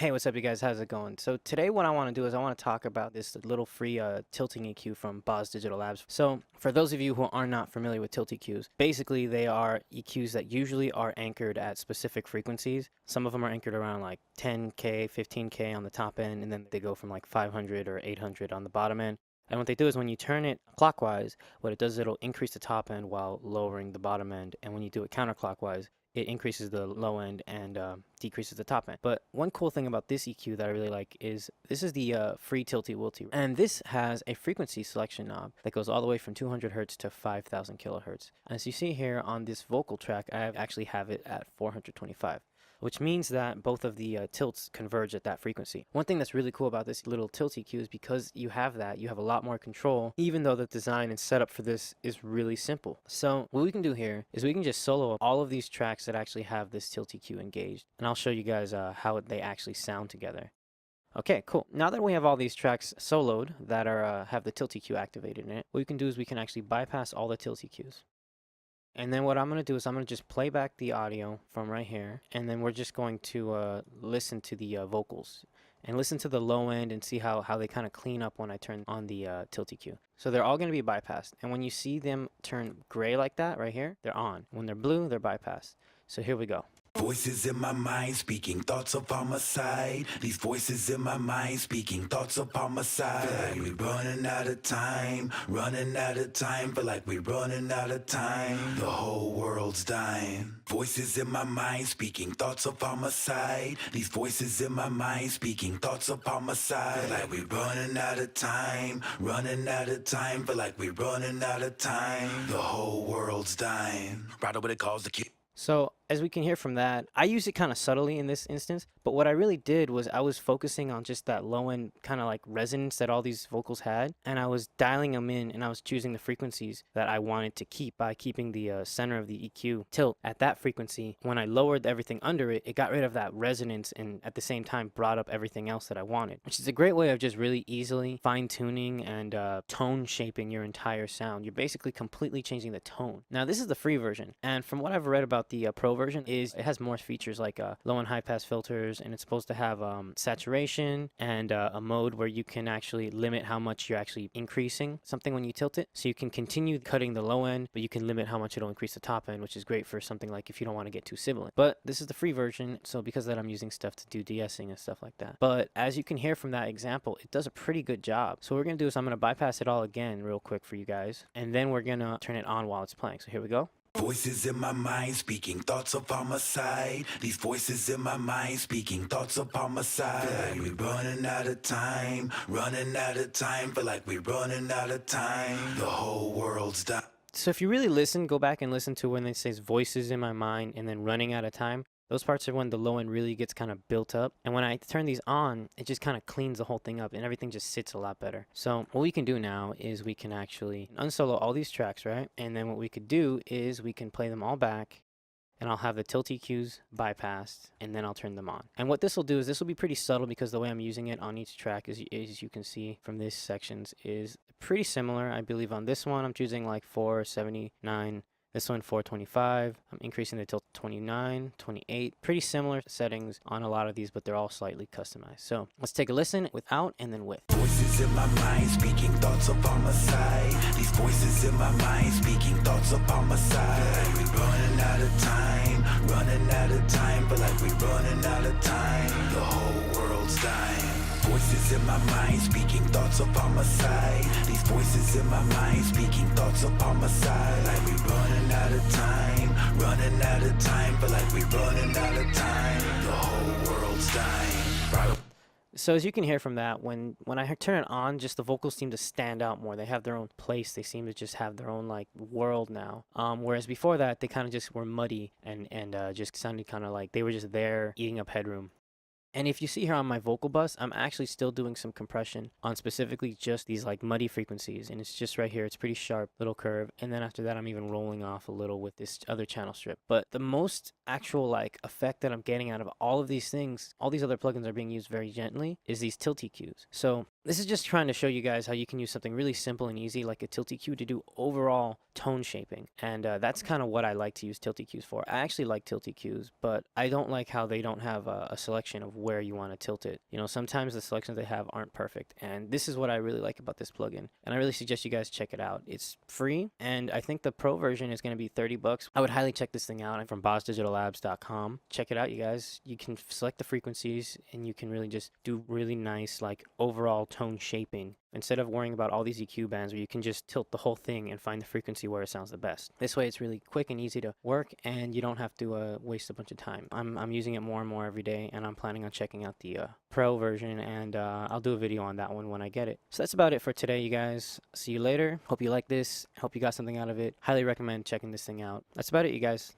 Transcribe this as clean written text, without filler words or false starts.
Hey, what's up, you guys? How's it going? So today what I want to do is I want to talk about this little free tilting EQ from Boz Digital Labs. So for those of you who are not familiar with tilt EQs, basically they are EQs that usually are anchored at specific frequencies. Some of them are anchored around like 10K, 15K on the top end, and then they go from like 500 or 800 on the bottom end. And what they do is when you turn it clockwise, what it does is it'll increase the top end while lowering the bottom end. And when you do it counterclockwise, it increases the low end and decreases the top end. But one cool thing about this EQ that I really like is this is the free Tily Wilty, and this has a frequency selection knob that goes all the way from 200 hertz to 5,000 kilohertz. As you see here on this vocal track, I actually have it at 425. Which means that both of the tilts converge at that frequency. One thing that's really cool about this little tilt EQ is because you have that, you have a lot more control, even though the design and setup for this is really simple. So what we can do here is we can just solo all of these tracks that actually have this tilt EQ engaged, and I'll show you guys how they actually sound together. Okay, cool. Now that we have all these tracks soloed that are have the tilt EQ activated in it, what we can do is we can actually bypass all the tilt EQs. And then what I'm going to do is I'm going to just play back the audio from right here. And then we're just going to listen to the vocals. And listen to the low end and see how they kind of clean up when I turn on the tilt EQ. So they're all going to be bypassed. And when you see them turn gray like that right here, they're on. When they're blue, they're bypassed. So here we go. Voices in my mind speaking thoughts of homicide. These voices in my mind speaking thoughts of homicide. Feel like we're running out of time, running out of time. Feel like we're running out of time. The whole world's dying. Voices in my mind speaking thoughts of homicide. These voices in my mind speaking thoughts of homicide. Feel like we're running out of time, running out of time. Feel like we're running out of time. The whole world's dying. Right over the calls the kid. So as we can hear from that, I use it kind of subtly in this instance, but what I really did was I was focusing on just that low end kind of like resonance that all these vocals had, and I was dialing them in and I was choosing the frequencies that I wanted to keep by keeping the center of the EQ tilt at that frequency. When I lowered everything under it, it got rid of that resonance and at the same time brought up everything else that I wanted, which is a great way of just really easily fine-tuning and tone shaping your entire sound. You're basically completely changing the tone. Now this is the free version, and from what I've read about the pro version is it has more features like low and high pass filters, and it's supposed to have saturation and a mode where you can actually limit how much you're actually increasing something when you tilt it. So you can continue cutting the low end, but you can limit how much it'll increase the top end, which is great for something like if you don't want to get too sibilant. But this is the free version, so because of that I'm using stuff to do de-essing and stuff like that. But as you can hear from that example, it does a pretty good job. So what we're going to do is I'm going to bypass it all again real quick for you guys, and then we're going to turn it on while it's playing. So here we go. Voices in my mind speaking thoughts of homicide. These voices in my mind speaking thoughts of homicide. Feel like we're running out of time, running out of time. Feel like we're running out of time. The whole world's dying. So if you really listen, go back and listen to when it says voices in my mind and then running out of time. Those parts are when the low end really gets kind of built up. And when I turn these on, it just kind of cleans the whole thing up and everything just sits a lot better. So what we can do now is we can actually unsolo all these tracks, right? And then what we could do is we can play them all back, and I'll have the tilt EQs bypassed, and then I'll turn them on. And what this will do is this will be pretty subtle because the way I'm using it on each track, as you can see from these sections, is pretty similar. I believe on this one I'm choosing like 479. This one 425. I'm increasing the tilt 29, 28. Pretty similar settings on a lot of these, but they're all slightly customized. So let's take a listen without and then with. Voices in my mind speaking thoughts of homicide. These voices in my mind speaking thoughts of homicide. Feel like we're running out of time, running out of time. Feel like we're running out of time. The whole world's dying. Voices in my mind speaking thoughts of homicide. These voices in my mind speaking thoughts of homicide. Like we running out of time, running out of time. Feel like we running out of time. The whole world's dying. Right. So as you can hear from that, when I turn it on, just the vocals seem to stand out more. They have their own place. They seem to just have their own like world now. Whereas before that, they kind of just were muddy and just sounded kind of like they were just there eating up headroom. And if you see here on my vocal bus, I'm actually still doing some compression on specifically just these like muddy frequencies. And it's just right here. It's pretty sharp little curve. And then after that, I'm even rolling off a little with this other channel strip. But the most actual like effect that I'm getting out of all of these things, all these other plugins are being used very gently, is these tilt EQs. So This is just trying to show you guys how you can use something really simple and easy like a tilt EQ to do overall tone shaping. And that's kind of what I like to use tilt EQs for. I actually like tilt EQs, but I don't like how they don't have a selection of where you want to tilt it. You know, sometimes the selections they have aren't perfect. And this is what I really like about this plugin. And I really suggest you guys check it out. It's free, and I think the pro version is going to be $30. I would highly check this thing out. I'm from bosdigitallabs.com. Check it out, you guys. You can select the frequencies, and you can really just do really nice, like, overall tone shaping instead of worrying about all these EQ bands where you can just tilt the whole thing and find the frequency where it sounds the best. This way it's really quick and easy to work, and you don't have to waste a bunch of time. I'm using it more and more every day, and I'm planning on checking out the pro version, and I'll do a video on that one when I get it. So that's about it for today, you guys. See you later. Hope you like this. Hope you got something out of it. Highly recommend checking this thing out. That's about it, you guys.